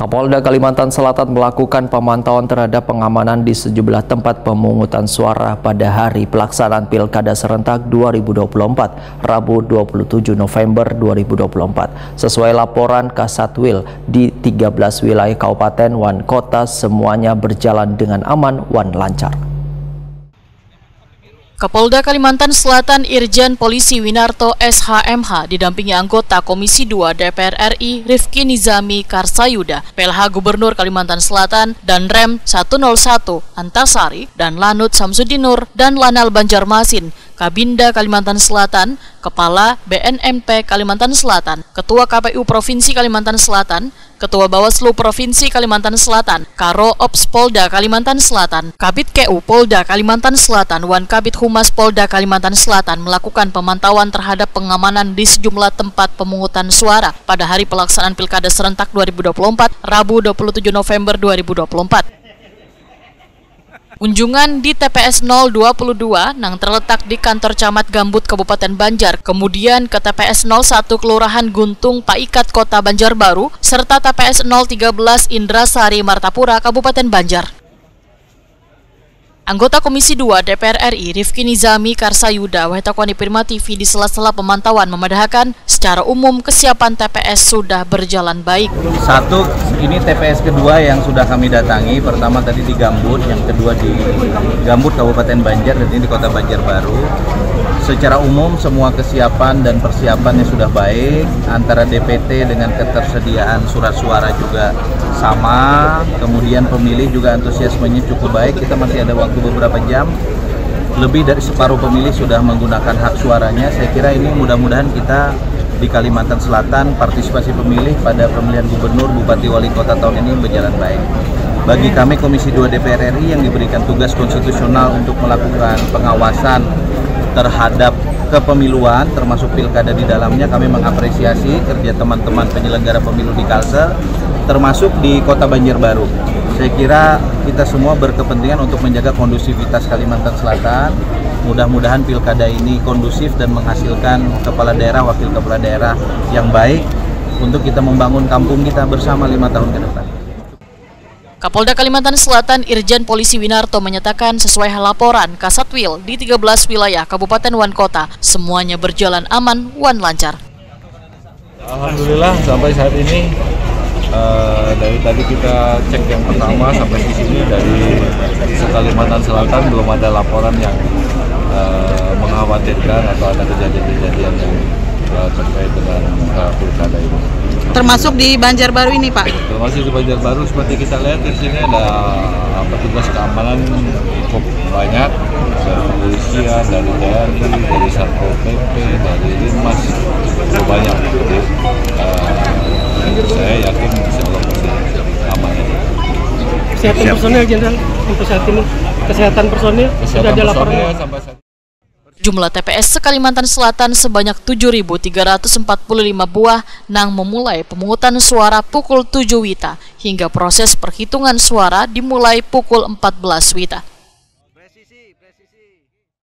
Kapolda Kalimantan Selatan melakukan pemantauan terhadap pengamanan di sejumlah tempat pemungutan suara pada hari pelaksanaan Pilkada Serentak 2024, Rabu 27 November 2024. Sesuai laporan Kasatwil, di 13 wilayah kabupaten wan kota semuanya berjalan dengan aman wan lancar. Kapolda Kalimantan Selatan Irjen Polisi Winarto SHMH didampingi anggota Komisi 2 DPR RI Rifki Nizami Karsayuda, PLH Gubernur Kalimantan Selatan, dan Rem 101 Antasari, dan Lanut Samsudinur, dan Lanal Banjarmasin, Kabinda Kalimantan Selatan, Kepala BNMP Kalimantan Selatan, Ketua KPU Provinsi Kalimantan Selatan, Ketua Bawaslu Provinsi Kalimantan Selatan, Karo Ops Polda Kalimantan Selatan, Kabid KU Polda Kalimantan Selatan, Wan Kabid Humas Polda Kalimantan Selatan melakukan pemantauan terhadap pengamanan di sejumlah tempat pemungutan suara pada hari pelaksanaan Pilkada Serentak 2024, Rabu 27 November 2024. Kunjungan di TPS 022 yang terletak di kantor Camat Gambut Kabupaten Banjar, kemudian ke TPS 01 Kelurahan Guntung Paikat Kota Banjarbaru, serta TPS 013 Indrasari Martapura Kabupaten Banjar. Anggota Komisi 2 DPR RI Rifki Nizami Karsayuda Wahetakwani Prima TV di sela-sela pemantauan memedahkan secara umum kesiapan TPS sudah berjalan baik. Satu, ini TPS kedua yang sudah kami datangi. Pertama tadi di Gambut, yang kedua di Gambut Kabupaten Banjar, dan ini di Kota Banjarbaru. Secara umum semua kesiapan dan persiapannya sudah baik. Antara DPT dengan ketersediaan surat suara juga sama. Kemudian pemilih juga antusiasmenya cukup baik. Kita masih ada waktu beberapa jam. Lebih dari separuh pemilih sudah menggunakan hak suaranya. Saya kira ini mudah-mudahan kita di Kalimantan Selatan partisipasi pemilih pada pemilihan gubernur, bupati, wali kota tahun ini berjalan baik. Bagi kami Komisi 2 DPR RI yang diberikan tugas konstitusional untuk melakukan pengawasan terhadap kepemiluan termasuk pilkada di dalamnya, kami mengapresiasi kerja teman-teman penyelenggara pemilu di Kalsel termasuk di Kota Banjarbaru. Saya kira kita semua berkepentingan untuk menjaga kondusivitas Kalimantan Selatan. Mudah-mudahan pilkada ini kondusif dan menghasilkan kepala daerah, wakil kepala daerah yang baik untuk kita membangun kampung kita bersama 5 tahun ke depan. Kapolda Kalimantan Selatan Irjen Polisi Winarto menyatakan sesuai laporan Kasatwil di 13 wilayah Kabupaten wan kota semuanya berjalan aman wan lancar. Alhamdulillah sampai saat ini dari tadi kita cek yang pertama sampai di sini dari Kalimantan Selatan belum ada laporan yang mengkhawatirkan atau ada kejadian-kejadian yang terkait dengan pilkada ini. Termasuk di Banjarbaru ini, Pak? Termasuk di Banjarbaru, seperti kita lihat di sini ada petugas keamanan cukup banyak dari kepolisian, dari TNI, dari Satpol PP, dari Linmas, cukup banyak. Jadi saya yakin insya Allah aman. Kesehatan personil, Jenderal, untuk saat ini kesehatan personil sudah ada laporan sampai saat. Jumlah TPS se-Kalimantan Selatan sebanyak 7.345 buah nang memulai pemungutan suara pukul 7 WITA hingga proses perhitungan suara dimulai pukul 14 WITA.